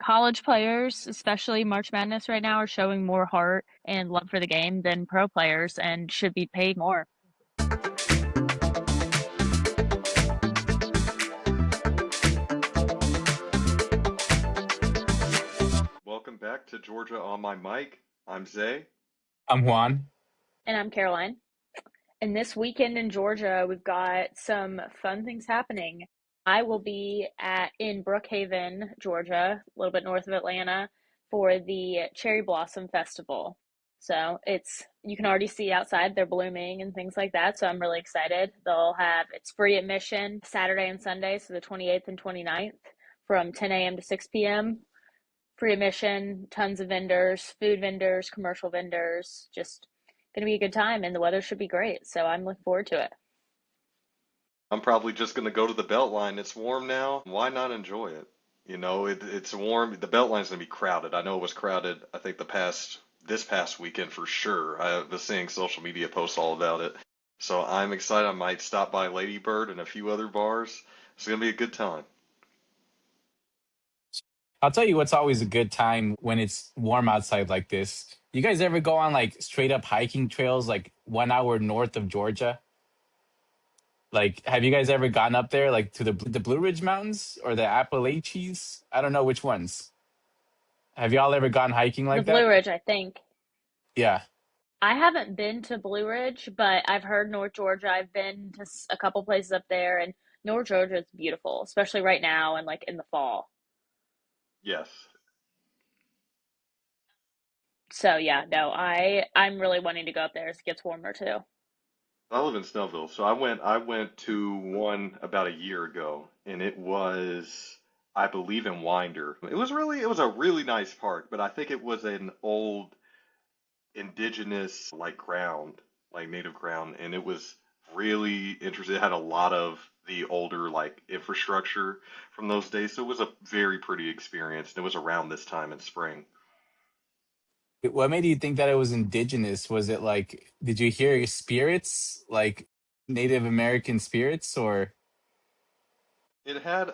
college players, especially March Madness right now, are showing more heart and love for the game than pro players and should be paid more. Welcome back to Georgia on my mic. I'm Zay. I'm Juan. And I'm Caroline. And this weekend in Georgia, we've got some fun things happening. I will be in Brookhaven, Georgia, a little bit north of Atlanta, for the Cherry Blossom Festival. So you can already see outside they're blooming and things like that. So I'm really excited. It's free admission Saturday and Sunday, so the 28th and 29th from 10 a.m. to 6 p.m. Free admission, tons of vendors, food vendors, commercial vendors, just going to be a good time and the weather should be great. So I'm looking forward to it. I'm probably just going to go to the Beltline. It's warm now. Why not enjoy it? It's warm. The Beltline's going to be crowded. I know it was crowded, I think this past weekend for sure. I was seeing social media posts all about it. So I'm excited. I might stop by Lady Bird and a few other bars. It's going to be a good time. I'll tell you what's always a good time when it's warm outside like this. You guys ever go on like straight up hiking trails like 1 hour north of Georgia? Like, have you guys ever gone up there like to the Blue Ridge Mountains or the Appalachians? I don't know which ones. Have y'all ever gone hiking The like Blue that? Ridge, I think. Yeah. I haven't been to Blue Ridge, but I've heard North Georgia. I've been to a couple places up there, and North Georgia is beautiful, especially right now and like in the fall. Yes. So yeah, no, I'm really wanting to go up there as it gets warmer too. I live in Snellville, so I went to one about a year ago, and it was, I believe, in Winder. It was a really nice park, but I think it was an old indigenous like ground, like native ground, and it was really interesting. It had a lot of the older like infrastructure from those days, so it was a very pretty experience. And it was around this time in spring. What made you think that it was indigenous? Was it like, did you hear spirits, like Native American spirits, or? It had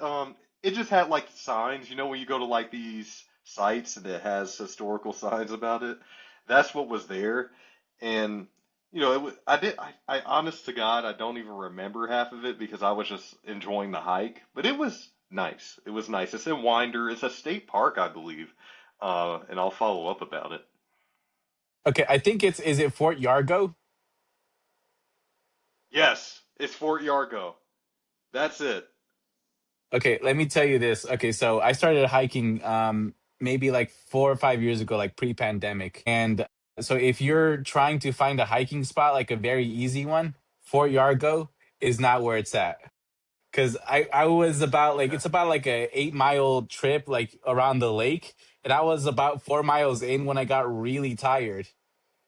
it just had like signs, when you go to like these sites and it has historical signs about it. That's what was there. And I honest to God, I don't even remember half of it because I was just enjoying the hike, but it was nice. It was nice. It's in Winder. It's a state park, I believe. And I'll follow up about it. Okay, I think is it Fort Yargo? Yes, it's Fort Yargo. That's it. Okay, let me tell you this. Okay, so I started hiking maybe like 4 or 5 years ago, like pre-pandemic. And so if you're trying to find a hiking spot, like a very easy one, Fort Yargo is not where it's at. Cause I was about like Okay. it's about like a 8 mile trip like around the lake. And I was about 4 miles in when I got really tired.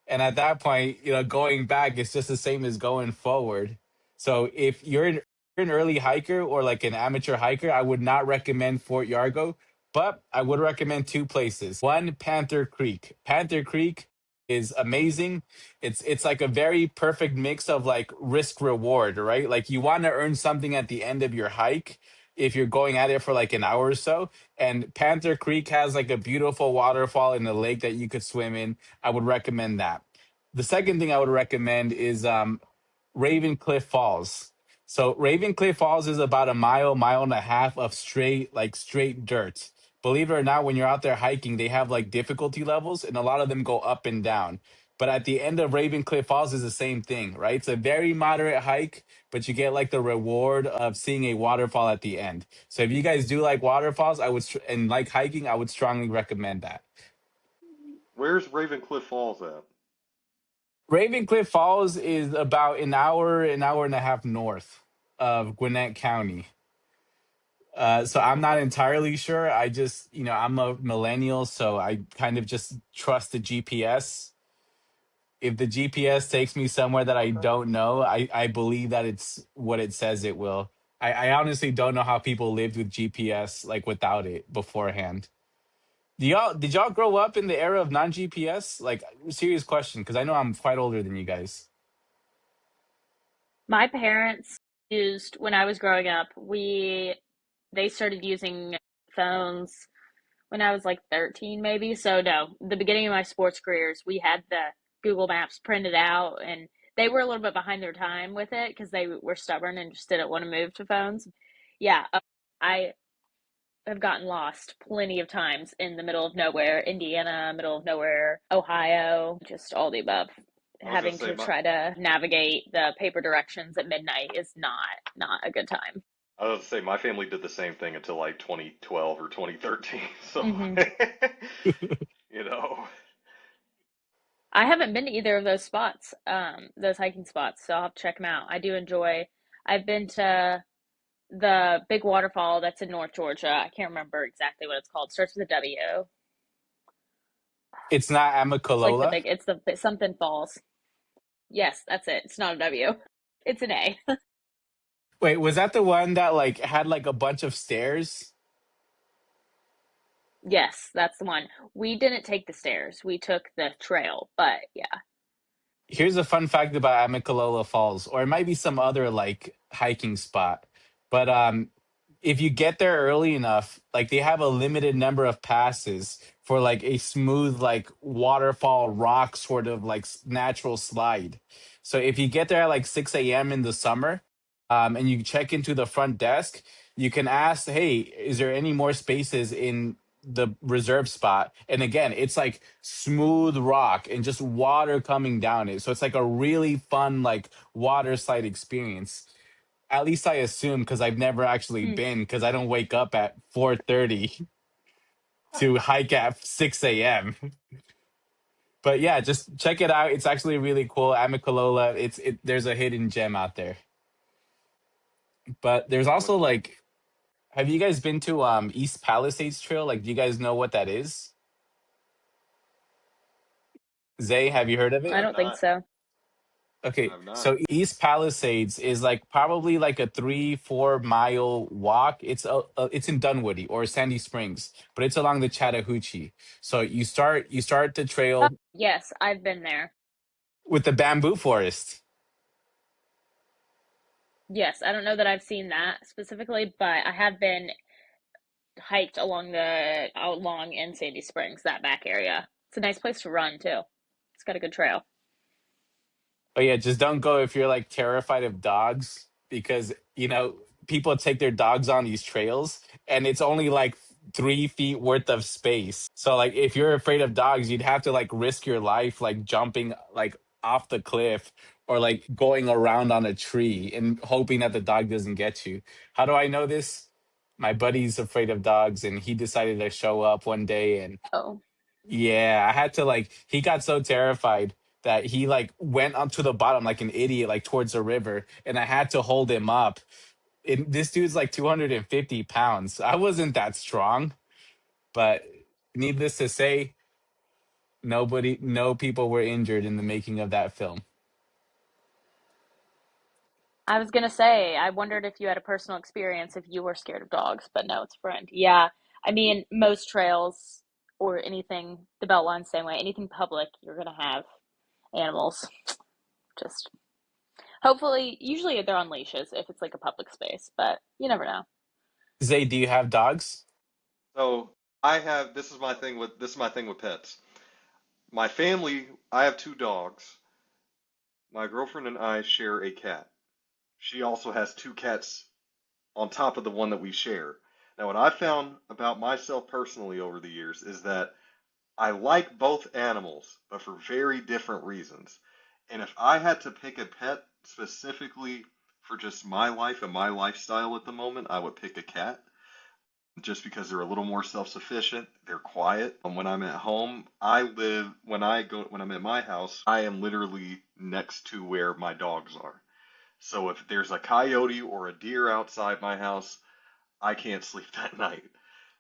And at that point, going back is just the same as going forward. So if you're an early hiker or like an amateur hiker, I would not recommend Fort Yargo, but I would recommend two places. One, Panther Creek. Panther Creek is amazing. It's like a very perfect mix of like risk reward, right? Like you want to earn something at the end of your hike if you're going at it for like an hour or so. And Panther Creek has like a beautiful waterfall in the lake that you could swim in. I would recommend that. The second thing I would recommend is Raven Cliff Falls. So Raven Cliff Falls is about a mile, mile and a half of straight dirt. Believe it or not, when you're out there hiking, they have like difficulty levels, and a lot of them go up and down. But at the end of Raven Cliff Falls is the same thing, right? It's a very moderate hike, but you get like the reward of seeing a waterfall at the end. So if you guys do like waterfalls, and like hiking, I would strongly recommend that. Where's Ravencliff Falls at? Ravencliff Falls is about an hour and a half north of Gwinnett County. So I'm not Okay. entirely sure. I just, I'm a millennial, so I kind of just trust the GPS. If the GPS takes me somewhere that I Okay. don't know, I believe that it's what it says it will. I honestly don't know how people lived with GPS like without it beforehand. Did y'all grow up in the era of non-GPS? Like serious question, because I know I'm quite older than you guys. My parents when I was growing up, they started using phones when I was like 13, maybe. So, no, the beginning of my sports careers, we had the Google Maps printed out, and they were a little bit behind their time with it because they were stubborn and just didn't want to move to phones. Yeah, I have gotten lost plenty of times in the middle of nowhere, Indiana, middle of nowhere, Ohio, just all the above. I was gonna Having say to my try to navigate the paper directions at midnight is not a good time. I was gonna say my family did the same thing until like 2012 or 2013. So Hmm. you know, I haven't been to either of those spots, those hiking spots, so I'll have to check them out. I do enjoy. I've been to the big waterfall that's in North Georgia. I can't remember exactly what it's called. It starts with a W. It's not It's like the Amicalola. big. It's the something falls. Yes, that's it. It's not a W. It's an A. Wait, was that the one that like had like a bunch of stairs? Yes, that's the one. We didn't take the stairs. We took the trail, but yeah. Here's a fun fact about Amicalola Falls, or it might be some other like hiking spot. But if you get there early enough, like they have a limited number of passes for like a smooth like waterfall rock sort of like natural slide. So if you get there at like 6 a.m. in the summer, and you check into the front desk, you can ask, "Hey, is there any more spaces in the reserve spot?" And again, it's like smooth rock and just water coming down it. So it's like a really fun like water slide experience. At least I assume because I've never actually Hmm. been because I don't wake up at 4:30 to hike at 6 a.m. But yeah, just check it out. It's actually really cool. Amicalola. There's a hidden gem out there. But there's I'm with also you. like, have you guys been to East Palisades Trail? Like, do you guys know what that is? Zay, have you heard of I I it? have don't think not. so. I Okay, have not. so East Palisades is like probably like a 3-4 mile walk. It's in Dunwoody or Sandy Springs, but it's along the Chattahoochee. So you start the Oh, trail yes, I've been there. with the bamboo forest. Yes, I don't know that I've seen that specifically, but I have been hiked along in Sandy Springs, that back area. It's a nice place to run too. It's got a good trail. Oh yeah, just don't go if you're like terrified of dogs because people take their dogs on these trails and it's only like 3 feet worth of space. So like if you're afraid of dogs, you'd have to like risk your life like jumping like off the cliff or like going around on a tree and hoping that the dog doesn't get you. How do I know this? My buddy's afraid of dogs and he decided to show up one day and Oh, yeah, I had to like he got so terrified that he like went up to the bottom like an idiot, like towards the river, and I had to hold him up. This dude's like 250 pounds. I wasn't that strong, but needless to say, no people were injured in the making of that film. I was gonna say, I wondered if you had a personal experience if you were scared of dogs, but no, it's a friend. Yeah, I mean, most trails or anything, the Beltline same way, anything public, you're gonna have animals. Just hopefully, usually they're on leashes if it's like a public space, but you never know. Zay, do you have dogs? So I have this is my thing with pets. My family, I have two dogs. My girlfriend and I share a cat. She also has two cats on top of the one that we share. Now, what I found about myself personally over the years is that I like both animals, but for very different reasons. And if I had to pick a pet specifically for just my life and my lifestyle at the moment, I would pick a cat just because they're a little more self-sufficient. They're quiet. And when I'm at home, when I'm at my house, I am literally next to where my dogs are. So if there's a coyote or a deer outside my house, I can't sleep that night.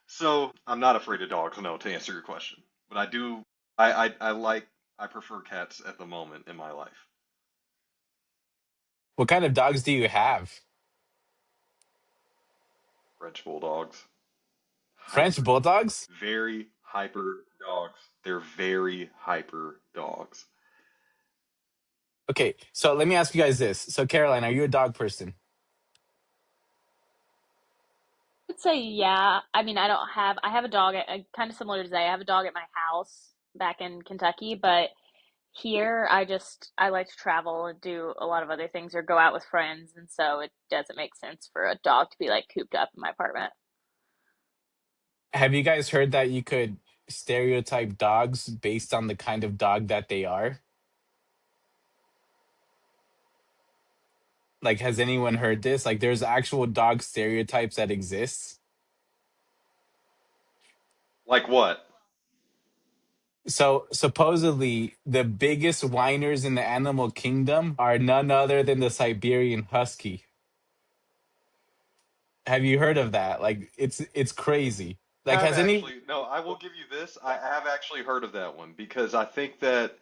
So I'm not afraid of dogs, no, to answer your question. But I do, I prefer cats at the moment in my life. What kind of dogs do you have? French bulldogs, French hyper, bulldogs? very hyper dogs. They're very hyper dogs. Okay, so let me ask you guys this. So Caroline, are you a dog person? would say yeah. I mean, I have a dog kind of similar to Zay. I have a dog at my house back in Kentucky, but here I like to travel and do a lot of other things or go out with friends, and so it doesn't make sense for a dog to be like cooped up in my apartment. Have you guys heard that you could stereotype dogs based on the kind of dog that they are? Like, has anyone heard this? Like, there's actual dog stereotypes that exist. Like what? So supposedly the biggest whiners in the animal kingdom are none other than the Siberian Husky. Have you heard of that? Like, it's crazy. Like, Have has any actually, no, I will give you this. I have actually heard of that one because I think that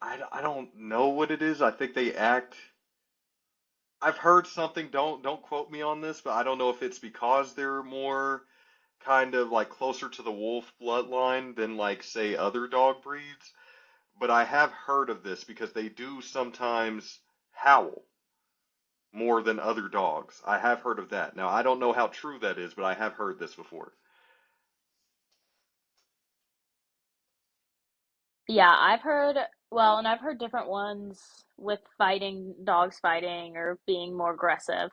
I don't know what it is. I think they act. I've heard something. Don't quote me on this, but I don't know if it's because they're more kind of like closer to the wolf bloodline than like say other dog breeds. But I have heard of this because they do sometimes howl more than other dogs. I have heard of that. Now, I don't know how true that is, but I have heard this before. Yeah, I've heard, well, and I've heard different ones with dogs fighting or being more aggressive.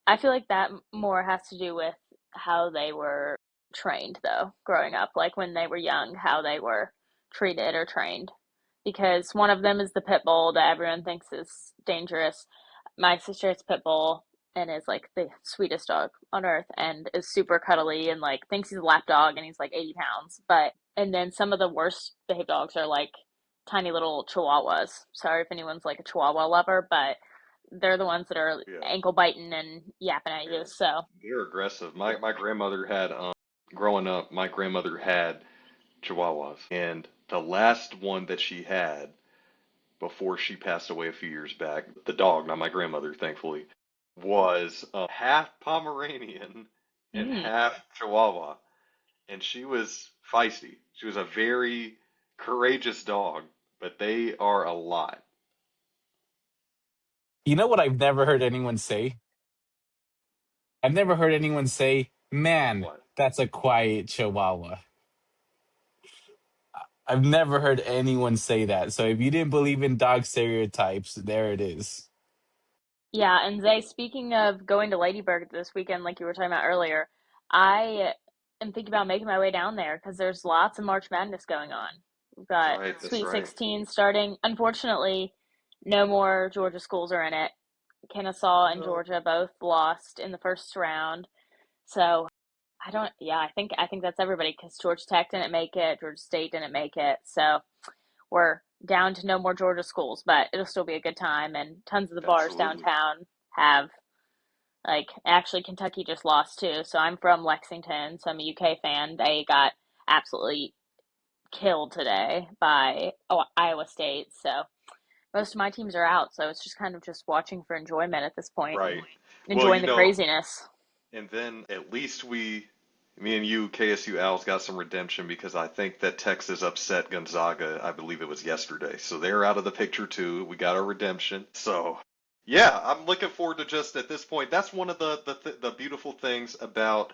I feel like that more has to do with how they were trained, though, growing up, like when they were young, how they were treated or trained. Because one of them is the pit bull that everyone thinks is dangerous. My sister has a pit bull and is like the sweetest dog on earth and is super cuddly and like thinks he's a lap dog and he's like 80 pounds. And then some of the worst behaved dogs are like tiny little chihuahuas. Sorry if anyone's like a chihuahua lover, but they're the ones that are Yeah, ankle biting and yapping at you. yeah, So, they're aggressive. My grandmother had growing up, my grandmother had Chihuahuas, and the last one that she had before she passed away a few years back, the dog, not my grandmother, thankfully, was half Pomeranian and mm. half Chihuahua, and she was feisty. She was a very courageous dog, but they are a lot. you know what I've never heard anyone say? I've never heard anyone say, "Man, What? that's a quiet chihuahua." I've never heard anyone say that. So if you didn't believe in dog stereotypes, there it is. Yeah, and Zay, speaking of going to Ladybird this weekend, like you were talking about earlier, I am thinking about making my way down there because there's lots of March Madness going on. We've That's got right. That's Sweet right. 16 starting. Unfortunately, no more Georgia schools are in it. Kennesaw Oh and no. Georgia both lost in the first round. So yeah, I think that's everybody because Georgia Tech didn't make it, Georgia State didn't make it. So we're down to no more Georgia schools, but it'll still be a good time. And tons of the bars Absolutely. downtown have, like, actually, Kentucky just lost too. So I'm from Lexington, so I'm a UK fan. They got absolutely killed today by Iowa State. So most of my teams are out. So it's just kind of just watching for enjoyment at this point and Right. Well, enjoying the craziness. and then at least me and you, KSU Owls, got some redemption because I think that Texas upset Gonzaga. I believe it was yesterday. So they're out of the picture too. We got our redemption. So yeah, I'm looking forward to just at this point. That's one of the beautiful things about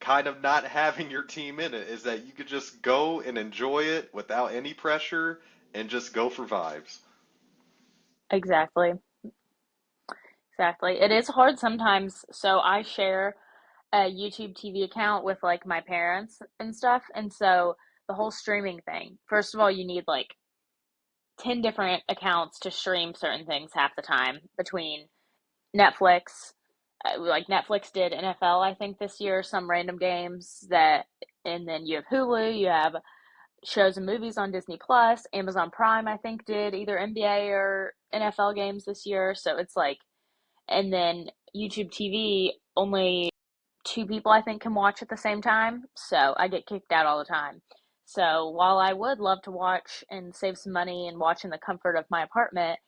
kind of not having your team in it is that you could just go and enjoy it without any pressure and just go for vibes. Exactly. Exactly. It is hard sometimes. So I share a YouTube TV account with like my parents and stuff. And so the whole streaming thing, first of all, you need like 10 different accounts to stream certain things half the time between Netflix. Like Netflix did NFL, I think, this year, some random games that, and then you have Hulu, you have shows and movies on Disney Plus. Amazon Prime, I think, did either NBA or NFL games this year. So it's like, and then YouTube TV, only two people I think can watch at the same time. So I get kicked out all the time. So while I would love to watch and save some money and watch in the comfort of my apartment,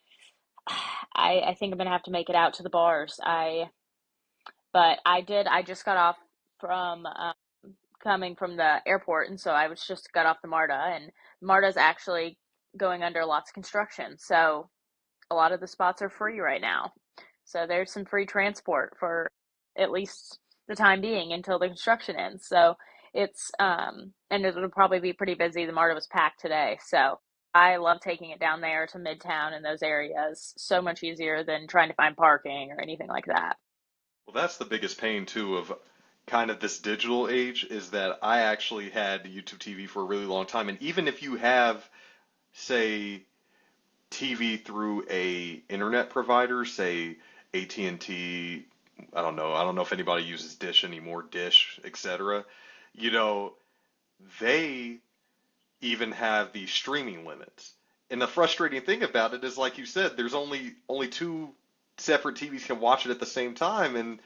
I think I'm gonna have to make it out to the bars. But I just got off from coming from the airport, and so I was just got off the MARTA, and MARTA's actually going under lots of construction. So a lot of the spots are free right now. So there's some free transport for at least the time being until the construction ends. So it's and it'll probably be pretty busy. The MARTA was packed today, so I love taking it down there to Midtown and those areas. So much easier than trying to find parking or anything like that. Well, that's the biggest pain too of kind of this digital age is that I actually had YouTube TV for a really long time, and even if you have, say, TV through a internet provider, say AT&T, I don't know if anybody uses Dish anymore, Dish, etc. You know, they even have the streaming limits. And the frustrating thing about it is, like you said, there's only two separate TVs can watch it at the same time, and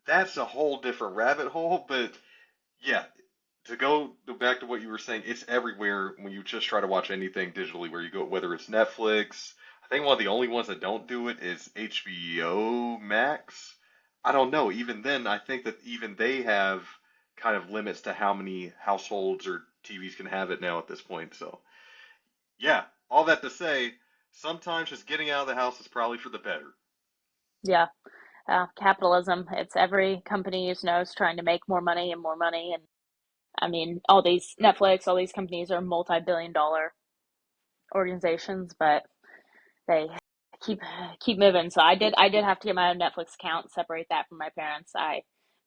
that's a whole different rabbit hole. But yeah, to go back to what you were saying, it's everywhere when you just try to watch anything digitally, where you go, whether it's Netflix. I think one of the only ones that don't do it is HBO Max. I don't know. Even then, I think that even they have kind of limits to how many households or TVs can have it now at this point. So, yeah, all that to say, sometimes just getting out of the house is probably for the better. Yeah, capitalism. It's every company you know is trying to make more money and more money, and I mean, all these Netflix, all these companies are multi-billion-dollar organizations, but they keep keep moving. So I did have to get my own Netflix account, separate that from my parents.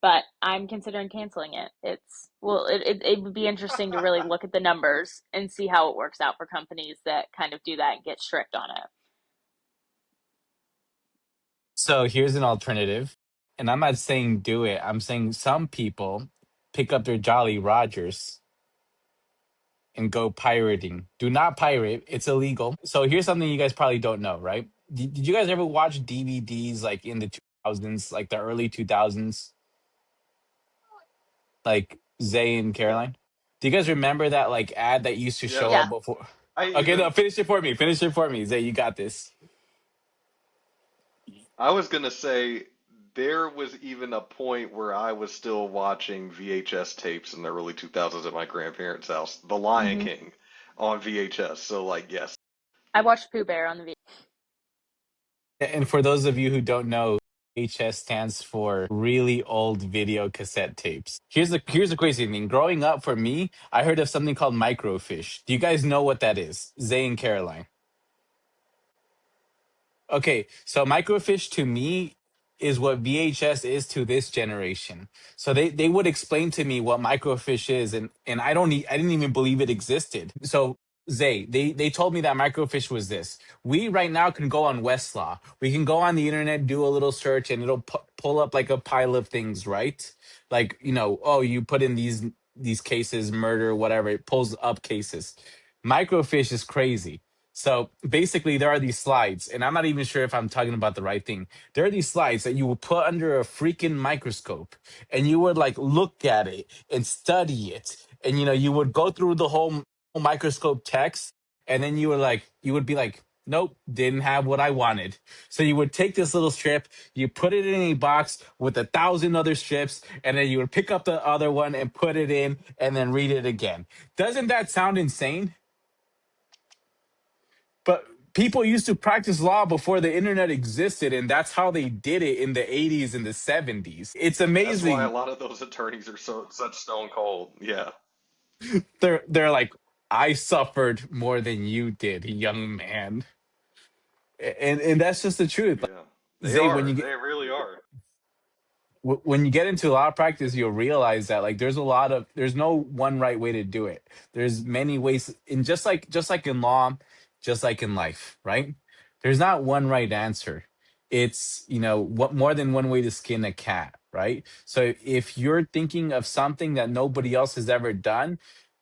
But I'm considering canceling it. It's well, it would be interesting to really look at the numbers and see how it works out for companies that kind of do that and get strict on it. So here's an alternative. And I'm not saying do it. I'm saying some people pick up their Jolly Rogers and go pirating. Do not pirate, it's illegal. So here's something you guys probably don't know, right? Did you guys ever watch DVDs like in the 2000s, like the early 2000s, like Zay and Yeah, Caroline? Do you guys remember that like ad that used to yeah. show up Yeah. before? I Okay, no, even finish it for me. Finish it for me. Zay, you got this. I was gonna say there was even a point where I was still watching VHS tapes in the early 2000s at my grandparents' house, The Lion Hmm. King on VHS. So like, yes. I watched Pooh Bear on the And for those of you who don't know, VHS stands for really old video cassette tapes. Here's the crazy thing. Growing up for me, I heard of something called microfiche. Do you guys know what that is? Zay and Caroline. Okay, so microfiche to me is what VHS is to this generation. So they would explain to me what microfiche is, and I didn't even believe it existed. So Zay, they told me that microfiche was this. We right now can go on Westlaw. We can go on the internet, do a little search, and it'll pull up like a pile of things, right? Like oh, you put in these cases, murder, whatever. It pulls up cases. Microfiche is crazy. So basically, there are these slides, and I'm not even sure if I'm talking about the right thing. There are these slides that you would put under a freaking microscope, and you would like look at it and study it, and you would go through the whole microscope text, and then you would be like, nope, didn't have what I wanted. So you would take this little strip, you put it in a box with 1,000 other strips, and then you would pick up the other one and put it in, and then read it again. Doesn't that sound insane? But people used to practice law before the internet existed, and that's how they did it in the 80s and the 70s. It's That's why a amazing. lot of those attorneys are so such stone cold. Yeah. They're like, I suffered more than you did, young man. And that's just the truth. Like, Yeah. They Zay, when are. you They really are. when you get into law practice, you'll realize that like there's no one right way to do it. There's many ways, and just like in law, just like in life, right? There's not one right answer. It's what more than one way to skin a cat, right? So if you're thinking of something that nobody else has ever done,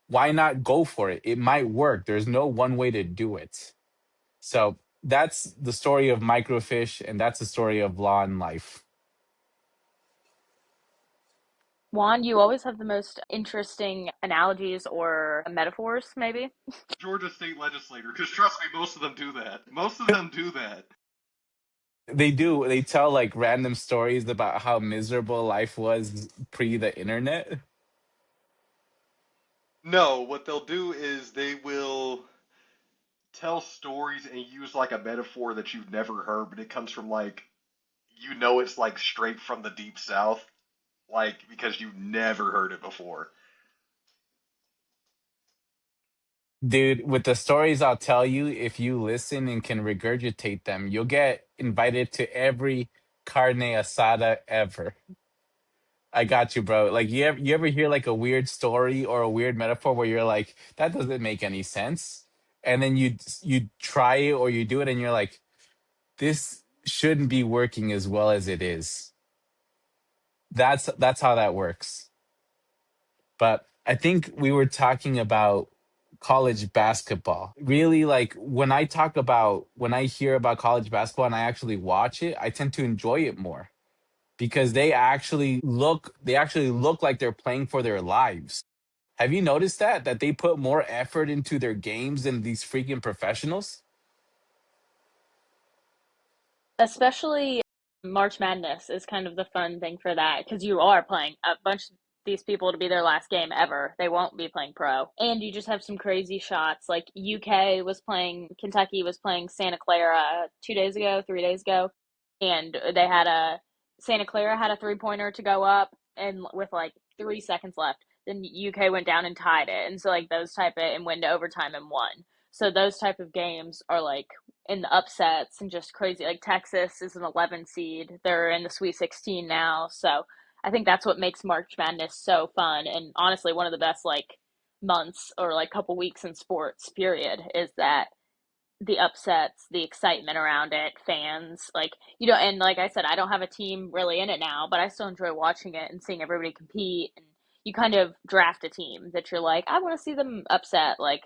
why not go for it? It might work. There's no one way to do it. So that's the story of microfiche, and that's the story of law and life. Juan, you always have the most interesting analogies or metaphors, maybe. Georgia state legislator, because trust me, most of them do that. Most of them do that. They do. They tell like random stories about how miserable life was pre the internet. No, what they'll do is they will tell stories and use like a metaphor that you've never heard, but it comes from like you know it's like straight from the deep south, like because you never heard it before. Dude, with the stories I'll tell you, if you listen and can regurgitate them, you'll get invited to every carne asada ever. I got you, bro. Like you ever hear like a weird story or a weird metaphor where you're like, that doesn't make any sense, and then you try it or you do it, and you're like, this shouldn't be working as well as it is. That's how that works. But I think we were talking about college basketball. Really, like when I hear about college basketball and I actually watch it, I tend to enjoy it more because they actually look like they're playing for their lives. Have you noticed that they put more effort into their games than these freaking professionals? Especially March Madness is kind of the fun thing for that because you are playing a bunch of these people to be their last game ever. They won't be playing pro. And you just have some crazy shots. Like Kentucky was playing Santa Clara 2 days ago, 3 days ago. And Santa Clara had a three-pointer to go up and with like 3 seconds left. Then UK went down and tied it. And so like those type of and went to overtime and won. So those type of games are like in the upsets and just crazy. Like Texas is an 11 seed. They're in the Sweet 16 now. So I think that's what makes March Madness so fun and honestly one of the best like months or like couple weeks in sports period is that the upsets, the excitement around it, fans, like and like I said, I don't have a team really in it now, but I still enjoy watching it and seeing everybody compete. And you kind of draft a team that you're like, I want to see them upset. Like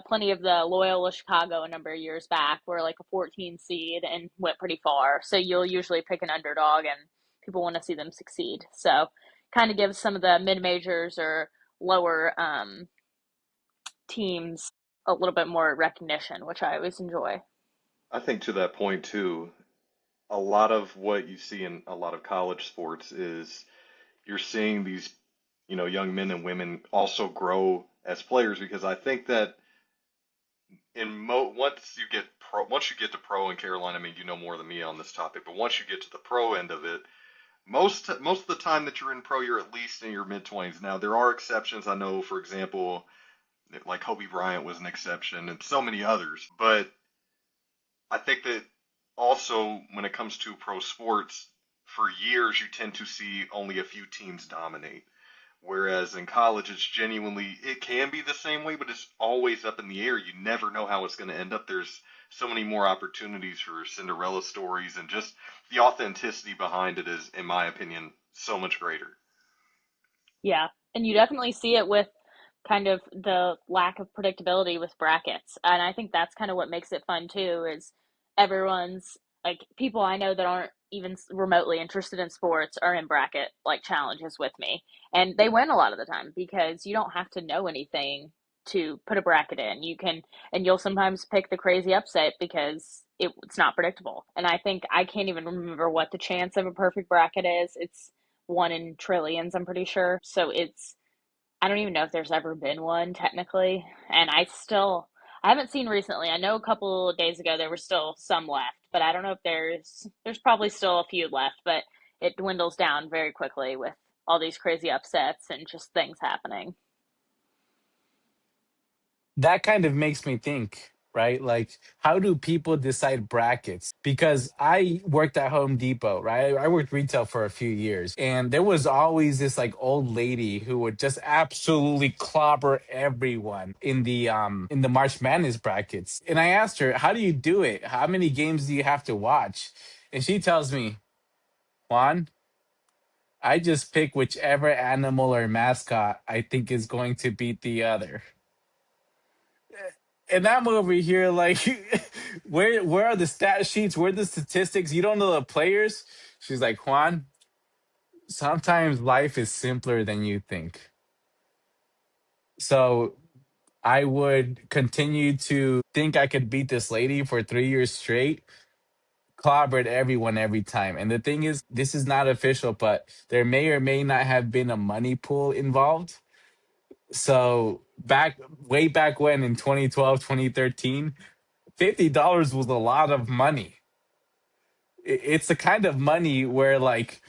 plenty of the Loyola Chicago a number of years back were like a 14 seed and went pretty far. So you'll usually pick an underdog, and people want to see them succeed. So kind of gives some of the mid majors or lower teams a little bit more recognition, which I always enjoy. I think to that point too, a lot of what you see in a lot of college sports is you're seeing these, young men and women also grow as players because I think that once you get to pro in Carolina, I mean, you know more than me on this topic, but once you get to the pro end of it, most of the time that you're in pro, you're at least in your mid 20s. Now, there are exceptions. I know, for example, like Kobe Bryant was an exception and so many others, but I think that also when it comes to pro sports, for years you tend to see only a few teams dominate. Whereas in college, it can be the same way, but it's always up in the air. You never know how it's going to end up. There's so many more opportunities for Cinderella stories, and just the authenticity behind it is, in my opinion, so much greater. Yeah. And you definitely see it with kind of the lack of predictability with brackets. And I think that's kind of what makes it fun too is everyone's like people I know that aren't even remotely interested in sports are in bracket like challenges with me. And they win a lot of the time because you don't have to know anything to put a bracket in. You can and you'll sometimes pick the crazy upset because it's not predictable. And I think I can't even remember what the chance of a perfect bracket is. It's one in trillions, I'm pretty sure. So I don't even know if there's ever been one technically. And I haven't seen recently. I know a couple of days ago there were still some left, but I don't know if there's probably still a few left, but it dwindles down very quickly with all these crazy upsets and just things happening. That kind of makes me think, right? Like, how do people decide brackets? Because I worked at Home Depot, right? I worked retail for a few years, and there was always this like old lady who would just absolutely clobber everyone in the March Madness brackets. And I asked her, "How do you do it? How many games do you have to watch?" And she tells me, "Juan, I just pick whichever animal or mascot I think is going to beat the other." And I'm over here like, where are the stat sheets? Where are the statistics? You don't know the players? She's like, Juan, sometimes life is simpler than you think. So I would continue to think I could beat this lady for 3 years straight, clobbered everyone every time. And the thing is, this is not official, but there may or may not have been a money pool involved. So way back when in 2012, 2013, $50 was a lot of money. It's the kind of money where, like,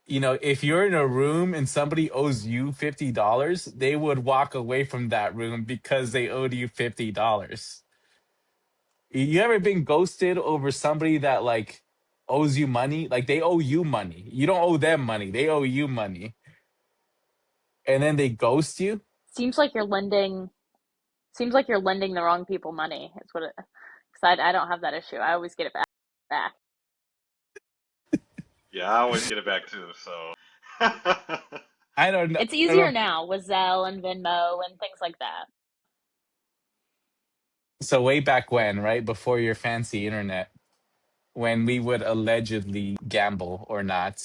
if you're in a room and somebody owes you $50, they would walk away from that room because they owed you $50. You ever been ghosted over somebody that, like, owes you money? Like, they owe you money. You don't owe them money. They owe you money. And then they ghost you? Seems like you're lending. Seems like you're lending the wrong people money. It's what it. Because I don't have that issue. I always get it back. Yeah, I always get it back too. So I don't know. It's I don't easier know. now with Zelle and Venmo and things like that. So way back when, right before your fancy internet, when we would allegedly gamble or not,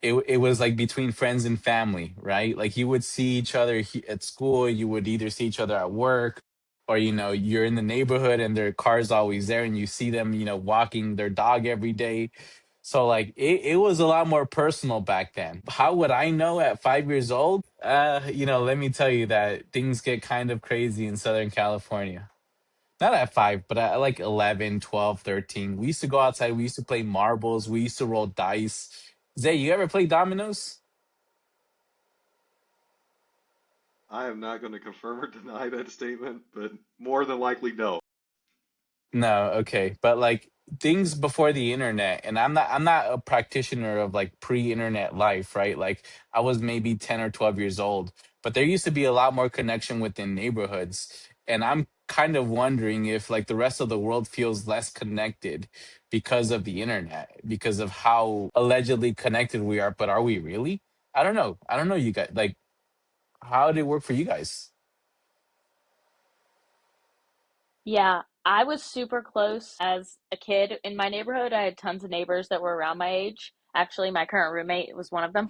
it was like between friends and family, right? Like you would see each other at school, you would either see each other at work, or you're in the neighborhood and their car's always there, and you see them, walking their dog every day. So like it was a lot more personal back then. How would I know at 5 years old? Let me tell you that things get kind of crazy in Southern California. Not at five, but at like 11, 12, 13. We used to go outside. We used to play marbles. We used to roll dice. Zay, you ever play dominoes? I am not going to confirm or deny that statement, but more than likely no. No, okay. But like things before the internet, and I'm not a practitioner of like pre-internet life, right? Like I was maybe 10 or 12 years old, but there used to be a lot more connection within neighborhoods. And I'm kind of wondering if like the rest of the world feels less connected because of the internet, because of how allegedly connected we are, but are we really? I don't know. I don't know you guys. Like how did it work for you guys? Yeah, I was super close as a kid in my neighborhood. I had tons of neighbors that were around my age. Actually, my current roommate was one of them.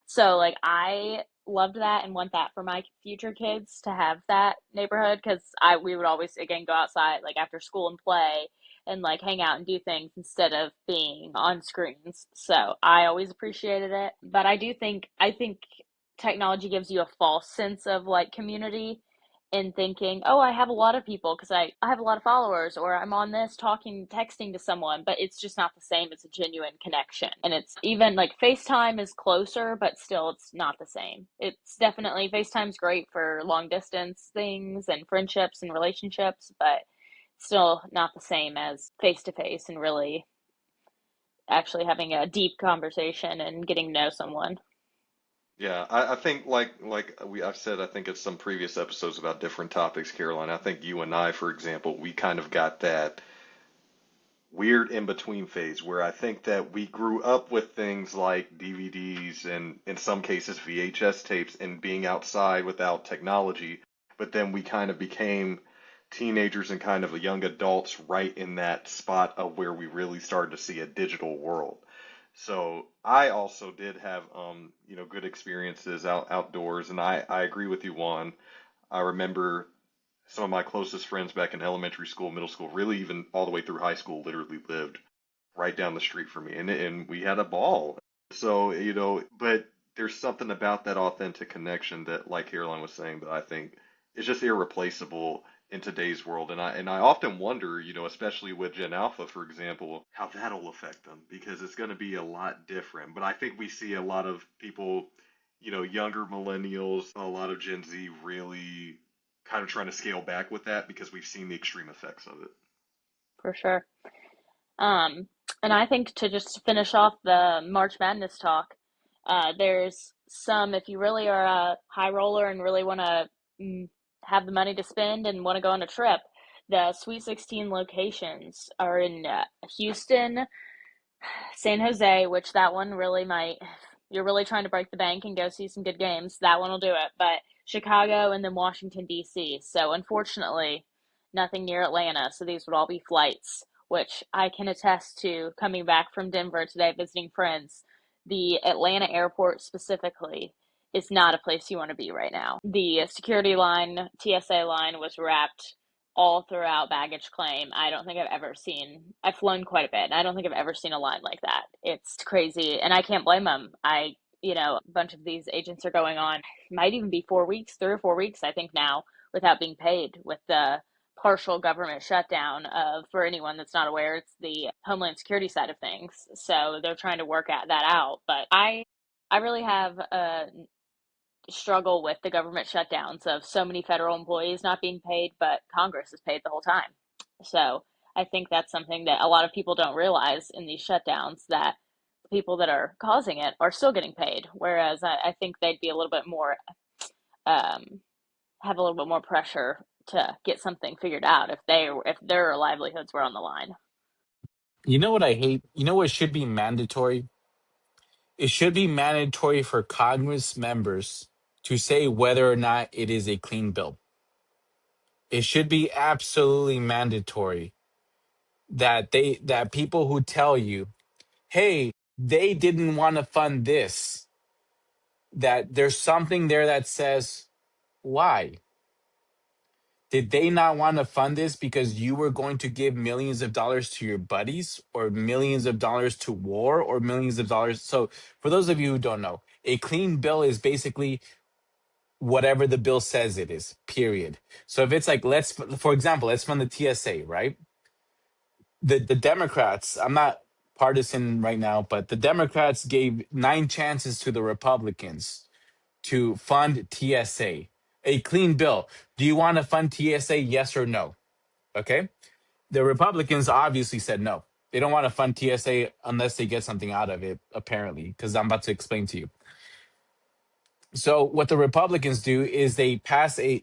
So like I loved that and want that for my future kids to have that neighborhood because I we would always again go outside like after school and play and like hang out and do things instead of being on screens. So I always appreciated it. But I think technology gives you a false sense of like community in thinking, oh, I have a lot of people because I have a lot of followers, or I'm on this talking, texting to someone, but it's just not the same as a genuine connection. And it's even like FaceTime is closer, but still it's not the same. It's definitely FaceTime's great for long distance things and friendships and relationships, but still not the same as face to face and really actually having a deep conversation and getting to know someone. Yeah, I think I've said I think it's some previous episodes about different topics, Caroline. I think you and I, for example, we kind of got that weird in between phase where I think that we grew up with things like DVDs and in some cases VHS tapes and being outside without technology, but then we kind of became teenagers and kind of young adults right in that spot of where we really started to see a digital world. So I also did have good experiences outdoors, and I agree with you, Juan. I remember some of my closest friends back in elementary school, middle school, really even all the way through high school, literally lived right down the street from me, and we had a ball. So but there's something about that authentic connection that, like Caroline was saying, that I think is just irreplaceable in today's world. And I often wonder, especially with Gen Alpha, for example, how that'll affect them because it's going to be a lot different. But I think we see a lot of people, younger millennials, a lot of Gen Z really kind of trying to scale back with that because we've seen the extreme effects of it. For sure. Um, and I think to just finish off the March Madness talk, there's some, if you really are a high roller and really want to have the money to spend and want to go on a trip, the Sweet 16 locations are in Houston, San Jose, which that one really might, if you're really trying to break the bank and go see some good games, that one will do it. But Chicago and then Washington, D.C. So unfortunately, nothing near Atlanta. So these would all be flights, which I can attest to coming back from Denver today visiting friends. The Atlanta airport specifically is not a place you want to be right now. The security line, TSA line, was wrapped all throughout baggage claim. I don't think I've ever seen, I've flown quite a bit, and I don't think I've ever seen a line like that. It's crazy, and I can't blame them. A bunch of these agents are going on, might even be 4 weeks, 3 or 4 weeks, I think now, without being paid with the partial government shutdown of, for anyone that's not aware, it's the Homeland Security side of things. So they're trying to work at that out. But I really have a struggle with the government shutdowns of so many federal employees not being paid, but Congress is paid the whole time. So I think that's something that a lot of people don't realize in these shutdowns, that the people that are causing it are still getting paid. Whereas I think they'd be a little bit more, um, have a little bit more pressure to get something figured out if their livelihoods were on the line. You know what I hate? You know what should be mandatory? It should be mandatory for Congress members to say whether or not it is a clean bill. It should be absolutely mandatory that people who tell you, "Hey, they didn't want to fund this," that there's something there that says, "Why? Did they not want to fund this because you were going to give millions of dollars to your buddies, or millions of dollars to war, or millions of dollars?" So, for those of you who don't know, a clean bill is basically whatever the bill says it is, period. So if it's like, for example, let's fund the TSA, right? The Democrats, I'm not partisan right now, but the Democrats gave nine chances to the Republicans to fund TSA, a clean bill. Do you want to fund TSA? Yes or no? Okay. The Republicans obviously said no. They don't want to fund TSA unless they get something out of it, apparently, because I'm about to explain to you. So what the Republicans do is they pass a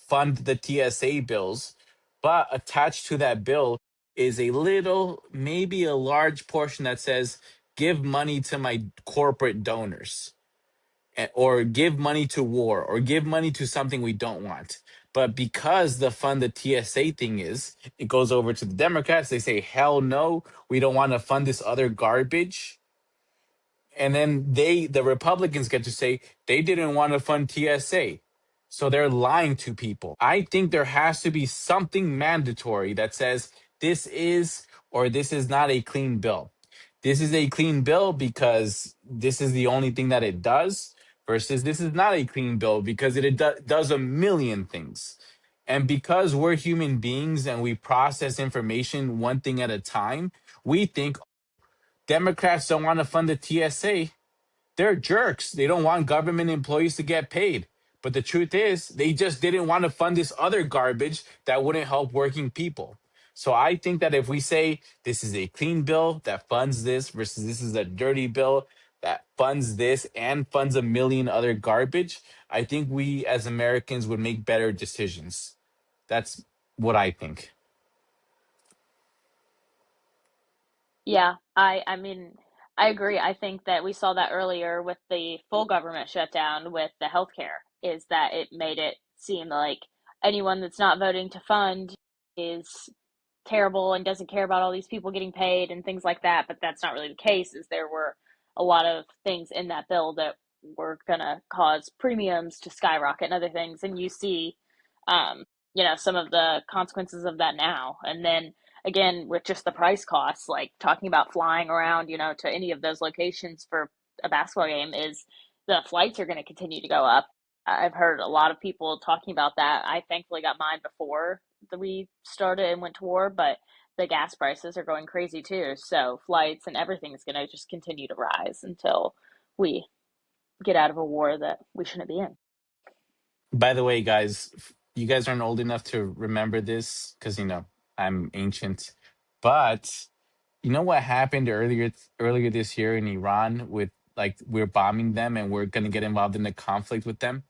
fund the TSA bills, but attached to that bill is a little, maybe a large portion that says give money to my corporate donors, or give money to war, or give money to something we don't want. But because the fund the TSA thing is, it goes over to the Democrats. They say, hell no, we don't want to fund this other garbage. And then the Republicans get to say they didn't want to fund TSA. So they're lying to people. I think there has to be something mandatory that says this is or this is not a clean bill. This is a clean bill because this is the only thing that it does, versus this is not a clean bill because does a million things. And because we're human beings and we process information one thing at a time, we think Democrats don't want to fund the TSA. They're jerks. They don't want government employees to get paid. But the truth is, they just didn't want to fund this other garbage that wouldn't help working people. So I think that if we say this is a clean bill that funds this, versus this is a dirty bill that funds this and funds a million other garbage, I think we as Americans would make better decisions. That's what I think. Yeah, I mean, I agree. I think that we saw that earlier with the full government shutdown with the healthcare, is that it made it seem like anyone that's not voting to fund is terrible and doesn't care about all these people getting paid and things like that. But that's not really the case, is there were a lot of things in that bill that were gonna cause premiums to skyrocket and other things. And you see, um, some of the consequences of that now. And then again, with just the price costs, like talking about flying around, to any of those locations for a basketball game, is the flights are going to continue to go up. I've heard a lot of people talking about that. I thankfully got mine before we started and went to war, but the gas prices are going crazy too. So flights and everything is going to just continue to rise until we get out of a war that we shouldn't be in. By the way, guys, you guys aren't old enough to remember this because I'm ancient. But you know what happened earlier this year in Iran, with like we're bombing them and we're gonna get involved in the conflict with them?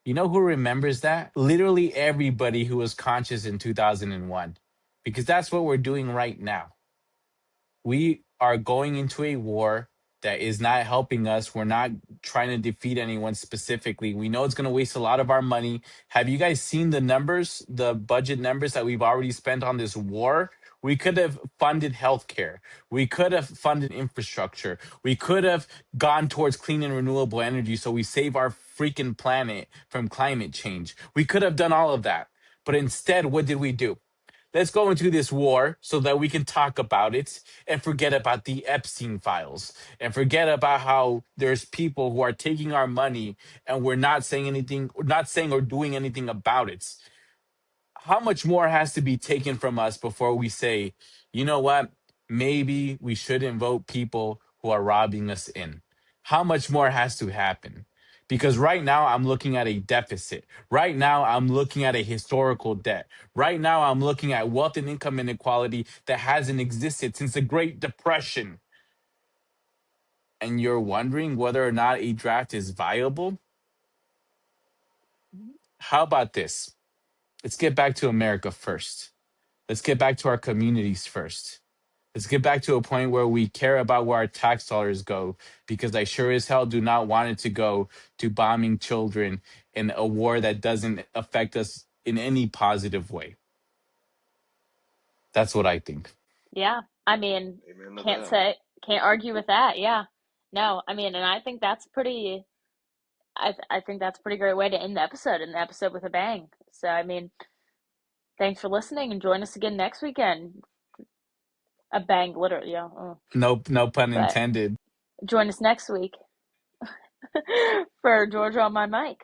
You know who remembers that? Literally everybody who was conscious in 2001. Because that's what we're doing right now. We are going into a war that is not helping us. We're not trying to defeat anyone specifically. We know it's going to waste a lot of our money. Have you guys seen the numbers, the budget numbers that we've already spent on this war? We could have funded healthcare. We could have funded infrastructure. We could have gone towards clean and renewable energy so we save our freaking planet from climate change. We could have done all of that. But instead, what did we do? Let's go into this war so that we can talk about it and forget about the Epstein files and forget about how there's people who are taking our money and we're not saying anything, not saying or doing anything about it. how much more has to be taken from us before we say, you know what, maybe we shouldn't vote people who are robbing us in? How much more has to happen? Because right now I'm looking at a deficit. Right now I'm looking at a historical debt. Right now I'm looking at wealth and income inequality that hasn't existed since the Great Depression. And you're wondering whether or not a draft is viable? How about this? Let's get back to America first. Let's get back to our communities first. Let's get back to a point where we care about where our tax dollars go, because I sure as hell do not want it to go to bombing children in a war that doesn't affect us in any positive way. That's what I think. Yeah. I mean, Amen to can't that. say, can't argue with that. Yeah. No, I mean, and I think that's pretty, I think that's a pretty great way to end the episode with a bang. So, I mean, thanks for listening and join us again next weekend. A bang, literally, yeah. No, no pun But intended. join us next week for Georgia on my mic.